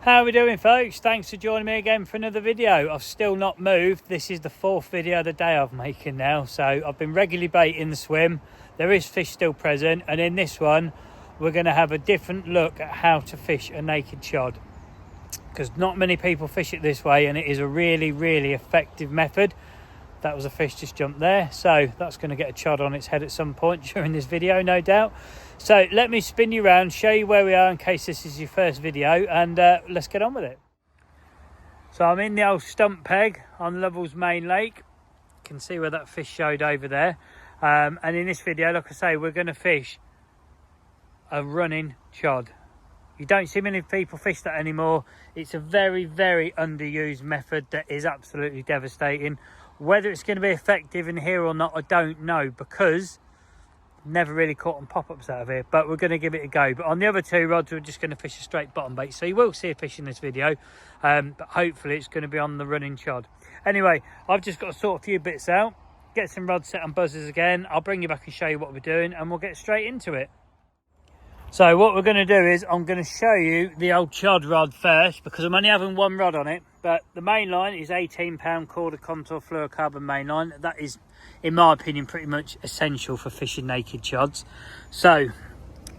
How are we doing, folks? Thanks for joining me again for another video. I've still not moved. This is the fourth video of the day I'm making now. So I've been regularly baiting the swim. There is fish still present, and in this one we're going to have a different look at how to fish a naked chod, because not many people fish it this way, and it is a really effective method. That was a fish just jumped there, so that's going to get a chod on its head at some point during this video, no doubt. So let me spin you around, show you where we are in case this is your first video, and let's get on with it. So I'm in the old stump peg on Lovell's main lake. You can see where that fish showed over there. And in this video, like I say, we're going to fish a running chod. You don't see many people fish that anymore. It's a very underused method that is absolutely devastating. Whether it's going to be effective in here or not, I don't know, because I've never really caught on pop-ups out of here, but we're going to give it a go. But on the other two rods, we're just going to fish a straight bottom bait, so you will see a fish in this video, but hopefully it's going to be on the running chod. Anyway, I've just got to sort a few bits out, get some rods set on buzzers again. I'll bring you back and show you what we're doing, and we'll get straight into it. So what we're going to do is I'm going to show you the old chod rod first, because I'm only having one rod on it, but the main line is 18-pound KORDA contour fluorocarbon main line. That is, in my opinion, pretty much essential for fishing naked chods. So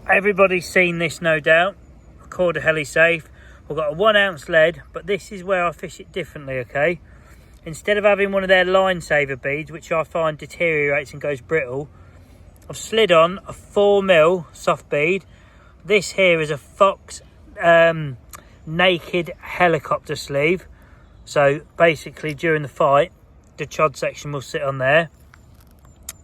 everybody's seen this, no doubt. KORDA HeliSafe. We've got a 1 ounce lead, but this is where I fish it differently, okay? Instead of having one of their line saver beads, which I find deteriorates and goes brittle, I've slid on a 4mm soft bead. This here is a Fox naked helicopter sleeve. So basically during the fight, the chod section will sit on there.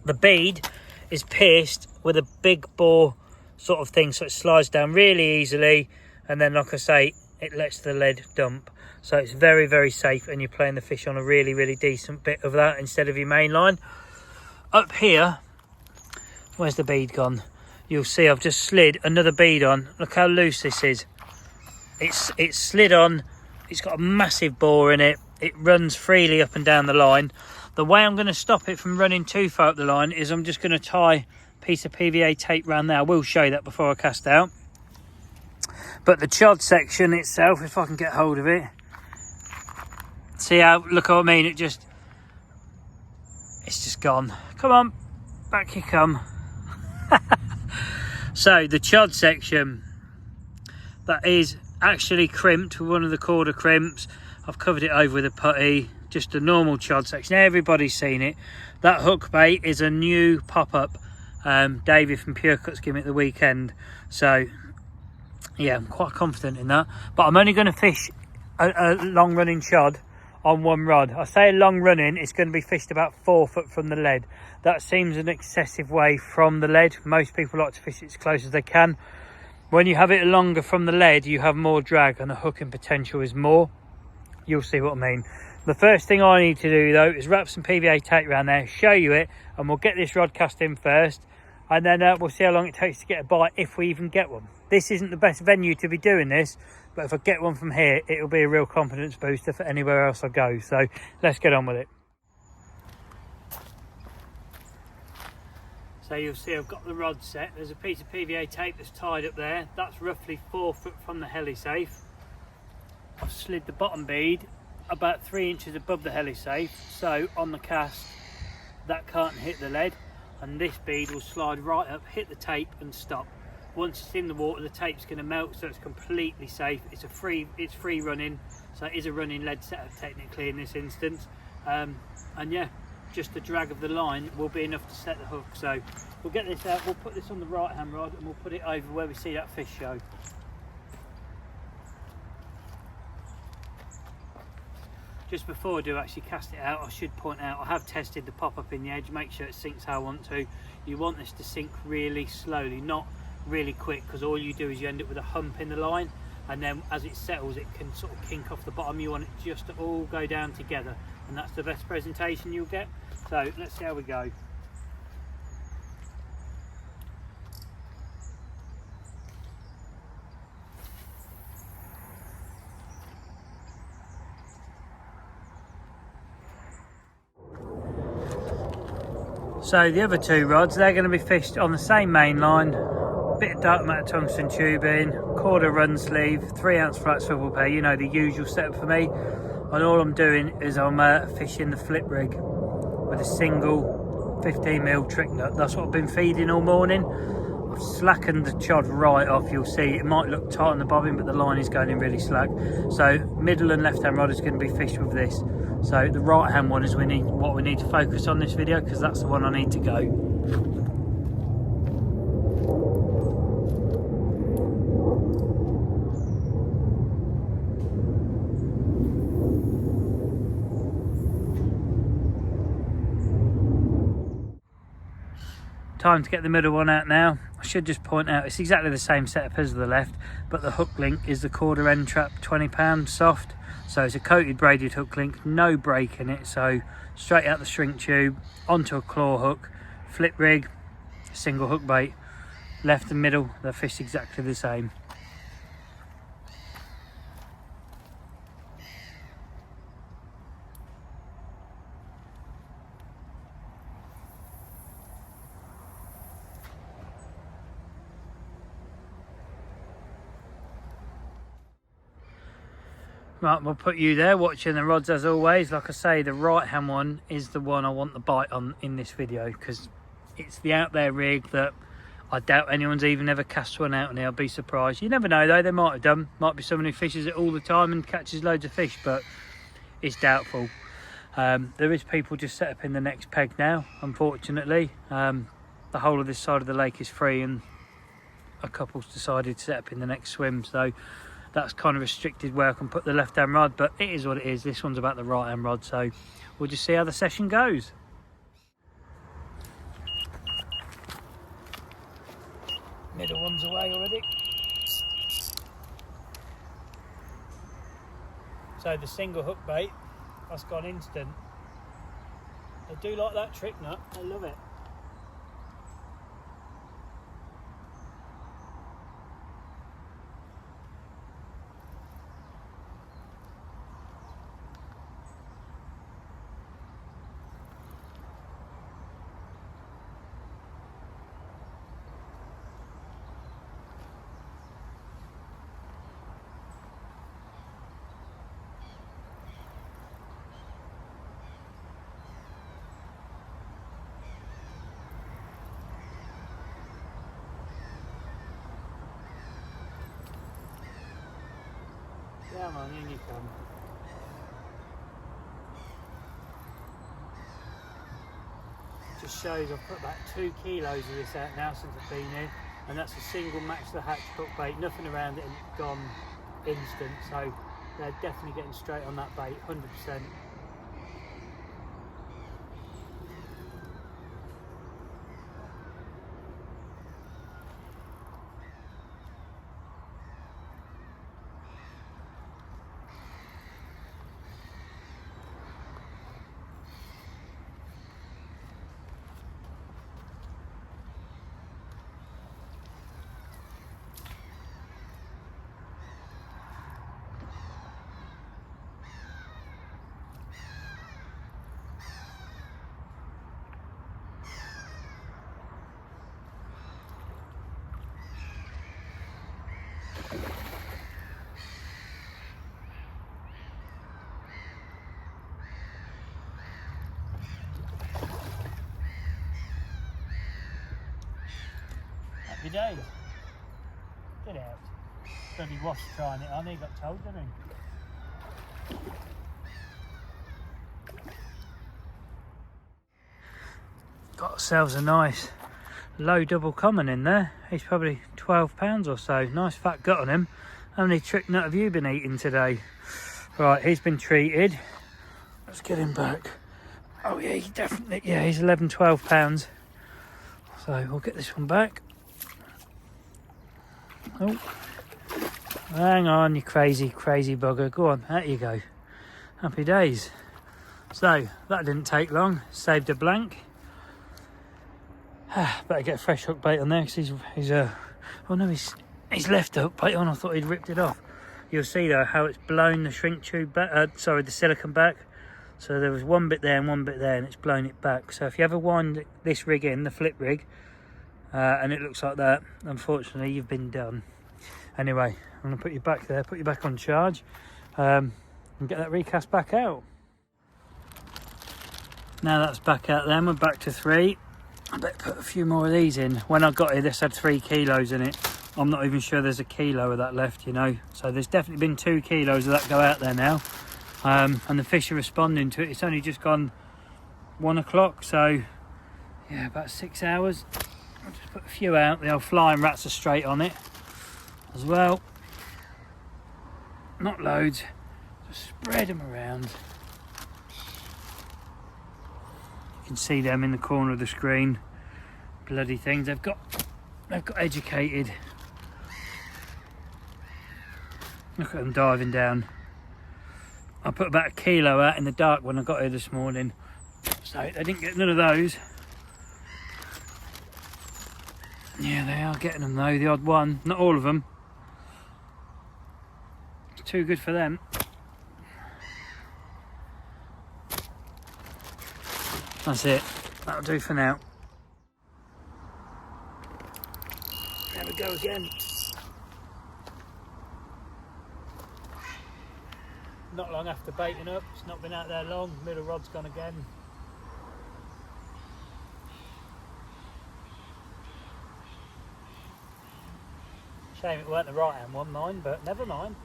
The bead is pierced with a big bore sort of thing, so it slides down really easily, and then, like I say, it lets the lead dump. So it's very safe, and you're playing the fish on a really decent bit of that instead of your main line. Up here, where's the bead gone? You'll see I've just slid another bead on. Look how loose this is. It's slid on. It's got a massive bore in it. It runs freely up and down the line. The way I'm going to stop it from running too far up the line is I'm just going to tie a piece of PVA tape around there. I will show you that before I cast out. But the chod section itself, if I can get hold of it, see how, look what I mean, it's just gone. Come on, back you come. So the chod section, that is actually crimped with one of the KORDA crimps. I've covered it over with a putty, just a normal chod section. Everybody's seen it. That hook bait is a new pop-up. David from Pure Cuts gave me at the weekend. So yeah, I'm quite confident in that. But I'm only going to fish a long running chod on one rod. I say long running, it's going to be fished about 4 foot from the lead. That seems an excessive way from the lead. Most people like to fish it as close as they can. When you have it longer from the lead, you have more drag and the hooking potential is more. You'll see what I mean. The first thing I need to do though is wrap some PVA tape around there, show you it, and we'll get this rod cast in first, and then we'll see how long it takes to get a bite, if we even get one. This isn't the best venue to be doing this, but if I get one from here, it'll be a real confidence booster for anywhere else I go. So let's get on with it. So you'll see I've got the rod set. There's a piece of PVA tape that's tied up there. That's roughly 4 foot from the HeliSafe. I've slid the bottom bead about 3 inches above the HeliSafe, so on the cast that can't hit the lead, and this bead will slide right up, hit the tape and stop. Once it's in the water, the tape's going to melt, so it's completely safe. It's free running, so it is a running lead setup technically in this instance. And yeah, just the drag of the line will be enough to set the hook. So we'll get this out, we'll put this on the right hand rod, and we'll put it over where we see that fish show. Just before I do actually cast it out, I should point out I have tested the pop-up in the edge, make sure it sinks how I want to. You want this to sink really slowly, not really quick, because all you do is you end up with a hump in the line, and then as it settles it can sort of kink off the bottom. You want it just to all go down together, and that's the best presentation you'll get. So let's see how we go. So the other two rods, they're going to be fished on the same main line bit of dark matter tungsten tubing, KORDA run sleeve, 3-ounce flat swivel pair, you know, the usual setup for me. And all I'm doing is I'm fishing the flip rig with a single 15mm trick nut. That's what I've been feeding all morning. I've slackened the chod right off. You'll see it might look tight on the bobbin, but the line is going in really slack. So middle and left hand rod is going to be fished with this. So the right hand one is what we need to focus on this video, because that's the one I need to go. Time to get the middle one out now. I should just point out it's exactly the same setup as the left, but the hook link is the KORDA end trap 20 pound soft. So it's a coated braided hook link, no break in it. So straight out the shrink tube onto a claw hook, flip rig, single hook bait. Left and middle, they're fished exactly the same. Right, we'll put you there watching the rods as always. Like I say, the right hand one is the one I want the bite on in this video, because it's the out there rig that I doubt anyone's even ever cast one out on here. I'd be surprised. You never know though, they might have done. Might be someone who fishes it all the time and catches loads of fish, but it's doubtful. There is people just set up in the next peg now, unfortunately. The whole of this side of the lake is free and a couple's decided to set up in the next swim, so that's kind of restricted where I can put the left hand rod, but it is what it is. This one's about the right hand rod, so we'll just see how the session goes. Middle one's away already. So the single hook bait, that's gone instant. I do like that trick nut, I love it. Come on, in you come. Just shows I've put about 2 kilos of this out now since I've been here, and that's a single match the hatch hook bait, nothing around it, and it's gone instant. So they're definitely getting straight on that bait, 100%. Happy days. Get out. Bloody wasp trying it on, he got told, didn't he? Got ourselves a nice low double common in there. He's probably 12 pounds or so. Nice fat gut on him. How many trick nut have you been eating today? Right, he's been treated. Let's get him back. Oh yeah, he definitely, yeah, he's 11, 12 pounds. So we'll get this one back. Oh, hang on, you crazy bugger. Go on, out you go. Happy days. So that didn't take long. Saved a blank. Better get a fresh hook bait on there because he's oh no, he's left the hook bait on. I thought he'd ripped it off. You'll see though how it's blown the shrink tube back. Sorry, the silicone back. So there was one bit there and one bit there, and it's blown it back. So if you ever wind this rig in, the flip rig, and it looks like that. Unfortunately, you've been done. Anyway, I'm going to put you back there, put you back on charge, and get that recast back out. Now that's back out then, we're back to 3. I better put a few more of these in. When I got here, this had 3 kilos in it. I'm not even sure there's a kilo of that left, you know. So there's definitely been 2 kilos of that go out there now. And the fish are responding to it. It's only just gone 1 o'clock, so yeah, about 6 hours. I'll just put a few out. The old flying rats are straight on it as well. Not loads, just spread them around. You can see them in the corner of the screen. Bloody things, they've got educated. Look at them diving down. I put about 1 kilo out in the dark when I got here this morning, so they didn't get none of those. Yeah, they are getting them though, the odd one, not all of them. Too good for them. That's it, that'll do for now. There we go again. Not long after baiting up, it's not been out there long, middle rod's gone again. Shame it weren't the right hand one, mine, but never mind.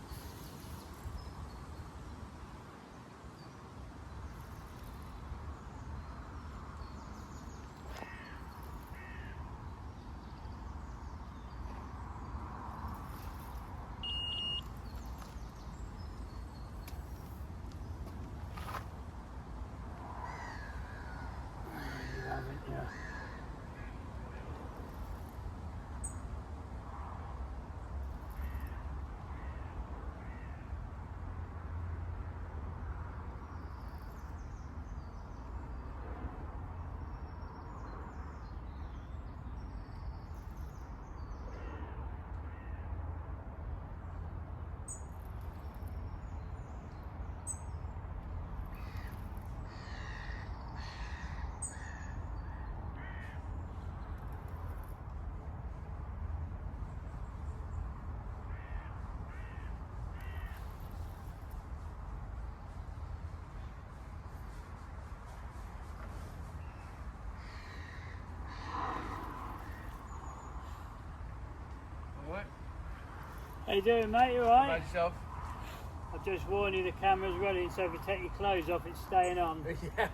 How you doing, mate? You alright? About yourself? I've just warned you the camera's running, so if you take your clothes off, it's staying on. Yeah.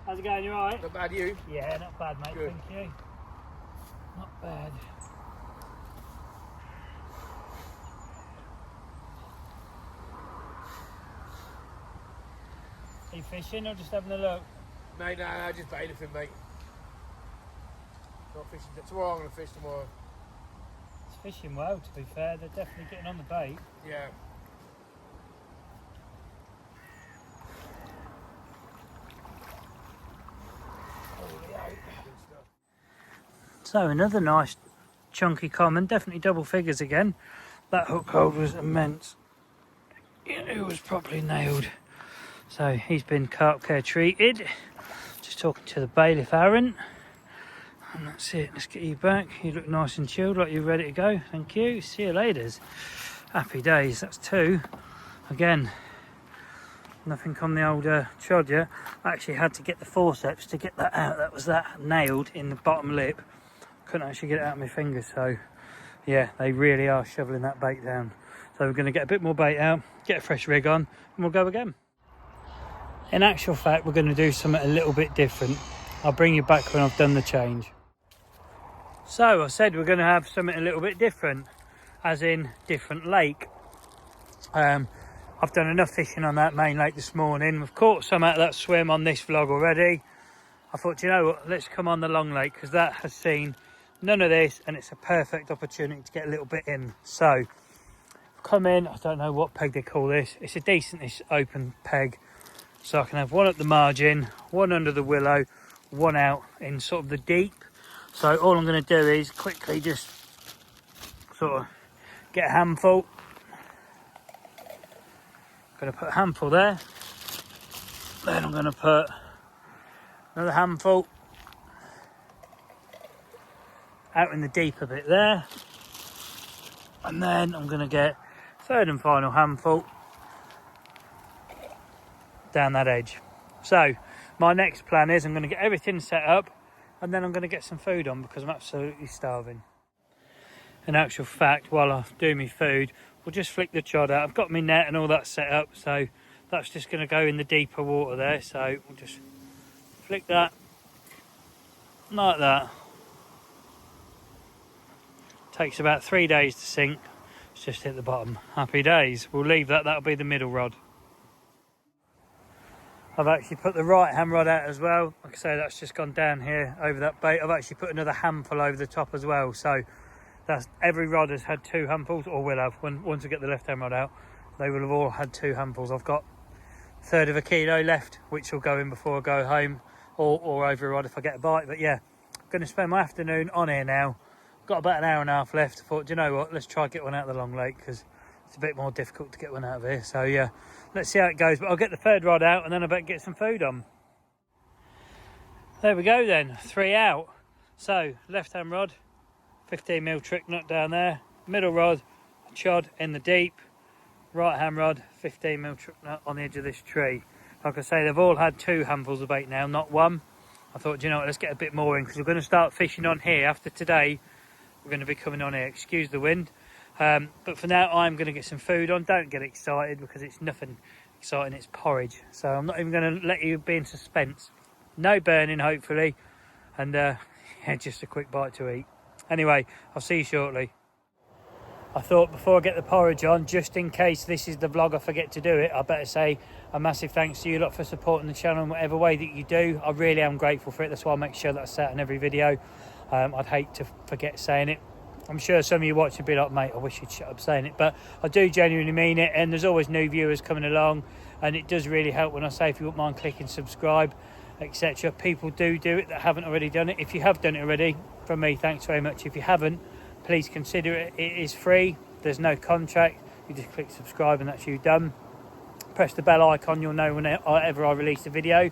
How's it going? You alright? Not bad, you? Yeah, not bad, mate. Good. Thank you. Not bad. Are you fishing or just having a look? No, just about anything, mate. Not fishing. Tomorrow I'm going to fish tomorrow. It's fishing well, to be fair. They're definitely getting on the bait. Yeah. So another nice chunky common, definitely double figures again. That hook hold was immense. It was properly nailed. So he's been carp care treated. Just talking to the bailiff Aaron. And that's it, let's get you back. You look nice and chilled, like you're ready to go. Thank you, see you later. Happy days, that's 2. Again, nothing on the old chod yet. I actually had to get the forceps to get that out. That was that nailed in the bottom lip. Couldn't actually get it out of my fingers, so yeah, they really are shoveling that bait down. So we're going to get a bit more bait out, get a fresh rig on, and we'll go again. In actual fact, we're going to do something a little bit different. I'll bring you back when I've done the change. So I said we're going to have something a little bit different, as in different lake. I've done enough fishing on that main lake this morning. We've caught some out of that swim on this vlog already. I thought, you know what, let's come on the long lake, because that has seen none of this and it's a perfect opportunity to get a little bit in. So come in, I don't know what peg they call this. It's a decentish open peg, so I can have one at the margin, one under the willow, one out in sort of the deep. So all I'm going to do is quickly just sort of get a handful. I'm going to put a handful there, then I'm going to put another handful, out in the deeper bit there. And then I'm going to get third and final handful down that edge. So my next plan is I'm going to get everything set up, and then I'm going to get some food on because I'm absolutely starving. In actual fact, while I do my food, we'll just flick the chod out. I've got my net and all that set up, so that's just going to go in the deeper water there. So we'll just flick that like that. Takes about 3 days to sink. It's just hit the bottom. Happy days. We'll leave that. That'll be the middle rod. I've actually put the right hand rod out as well. Like I say, that's just gone down here over that bait. I've actually put another handful over the top as well. So that's every rod has had 2 handfuls, or will have. Once I get the left hand rod out, they will have all had 2 handfuls. I've got 1/3 of a kilo left, which will go in before I go home, or over a rod if I get a bite. But yeah, I'm going to spend my afternoon on here now. Got about an hour and a half left. I thought, do you know what, let's try and get one out of the long lake, because it's a bit more difficult to get one out of here. So yeah, let's see how it goes. But I'll get the 3rd rod out, and then I better get some food on. There we go then, 3 out. So left hand rod, 15mm trick nut down there, middle rod, chod in the deep, right hand rod, 15mm trick nut on the edge of this tree. Like I say, they've all had 2 handfuls of bait now, not 1. I thought, you know what, let's get a bit more in, because we're going to start fishing on here. After today, we're going to be coming on here. Excuse the wind. But for now, I'm going to get some food on. Don't get excited, because it's nothing exciting. It's porridge. So I'm not even going to let you be in suspense. No burning, hopefully. And yeah, just a quick bite to eat. Anyway, I'll see you shortly. I thought before I get the porridge on, just in case this is the vlog I forget to do it, I better say a massive thanks to you lot for supporting the channel in whatever way that you do. I really am grateful for it. That's why I make sure that I say it in every video. I'd hate to forget saying it. I'm sure some of you watching would be like, mate, I wish you'd shut up saying it. But I do genuinely mean it, and there's always new viewers coming along, and it does really help when I say if you wouldn't mind clicking subscribe, etc. People do it that haven't already done it. If you have done it already, from me, thanks very much. If you haven't, please consider it. It is free. There's no contract. You just click subscribe and that's you done. Press the bell icon. You'll know whenever I release a video.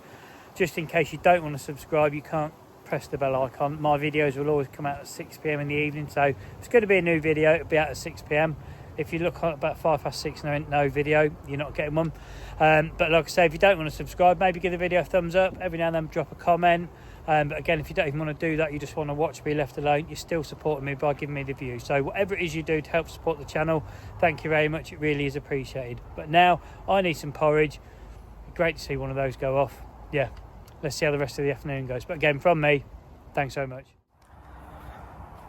Just in case you don't want to subscribe, you can't press the bell icon. My videos will always come out at 6 PM in the evening. So if it's going to be a new video, it'll be out at 6 PM. If you look at about 6:05 and there ain't no video, you're not getting one. But like I say, if you don't want to subscribe, maybe give the video a thumbs up. Every now and then drop a comment. But again, if you don't even want to do that, you just want to watch me left alone, you're still supporting me by giving me the view. So whatever it is you do to help support the channel, thank you very much. It really is appreciated. But now I need some porridge. Great to see one of those go off. Yeah, let's see how the rest of the afternoon goes. But again, from me, thanks so much.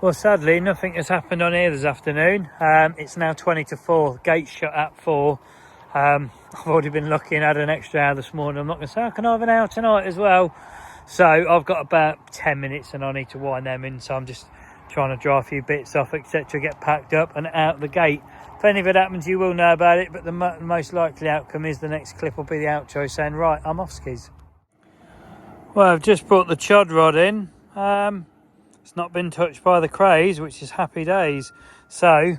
Well, sadly, nothing has happened on here this afternoon. It's now 20 to 4. Gates shut at 4. I've already been lucky and had an extra hour this morning. I'm not going to say, I can have an hour tonight as well. So I've got about 10 minutes and I need to wind them in. So I'm just trying to dry a few bits off, etc. Get packed up and out the gate. If any of it happens, you will know about it. But the most likely outcome is the next clip will be the outro saying, right, I'm off skis. Well, I've just brought the chod rod in. It's not been touched by the crays, which is happy days. So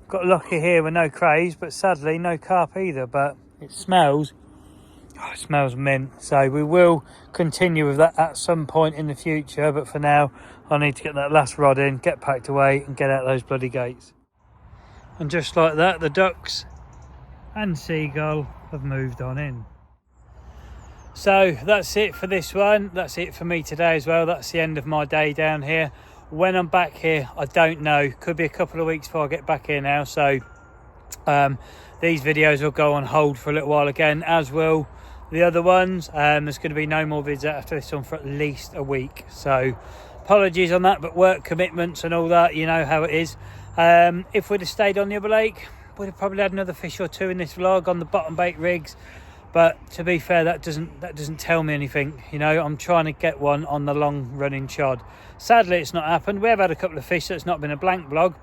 got lucky here with no crays, but sadly no carp either. But it smells mint. So we will continue with that at some point in the future. But for now, I need to get that last rod in, get packed away and get out those bloody gates. And just like that, the ducks and seagull have moved on in. So that's it for this one. That's it for me today as well. That's the end of my day down here. When I'm back here, I don't know. Could be a couple of weeks before I get back here now. So these videos will go on hold for a little while again, as will the other ones. There's going to be no more vids after this one for at least a week. So apologies on that, but work commitments and all that, you know how it is. If we'd have stayed on the other lake, we'd have probably had another fish or two in this vlog on the bottom bait rigs. But to be fair, that doesn't tell me anything. You know, I'm trying to get one on the long running chod. Sadly, it's not happened. We have had a couple of fish, so it's not been a blank vlog.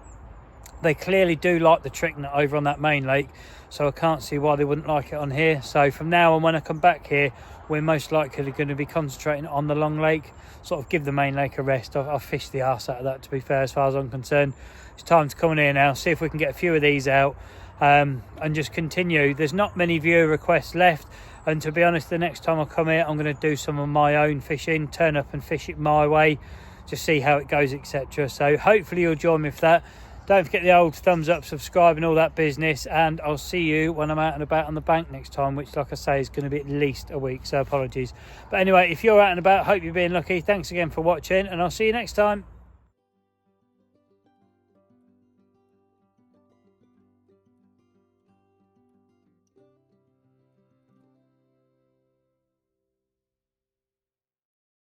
They clearly do like the trick nut over on that main lake, so I can't see why they wouldn't like it on here. So from now on, when I come back here, we're most likely going to be concentrating on the long lake, sort of give the main lake a rest. I've fished the arse out of that, to be fair, as far as I'm concerned. It's time to come in here now, see if we can get a few of these out. And just continue. There's not many viewer requests left, and to be honest, the next time I come here I'm going to do some of my own fishing, turn up and fish it my way. just see how it goes, etc. So hopefully you'll join me for that. Don't forget the old thumbs up, subscribe and all that business, and I'll see you when I'm out and about on the bank next time, which, like I say, is going to be at least a week, so apologies. But anyway, if you're out and about, hope you're being lucky. Thanks again for watching, and I'll see you next time.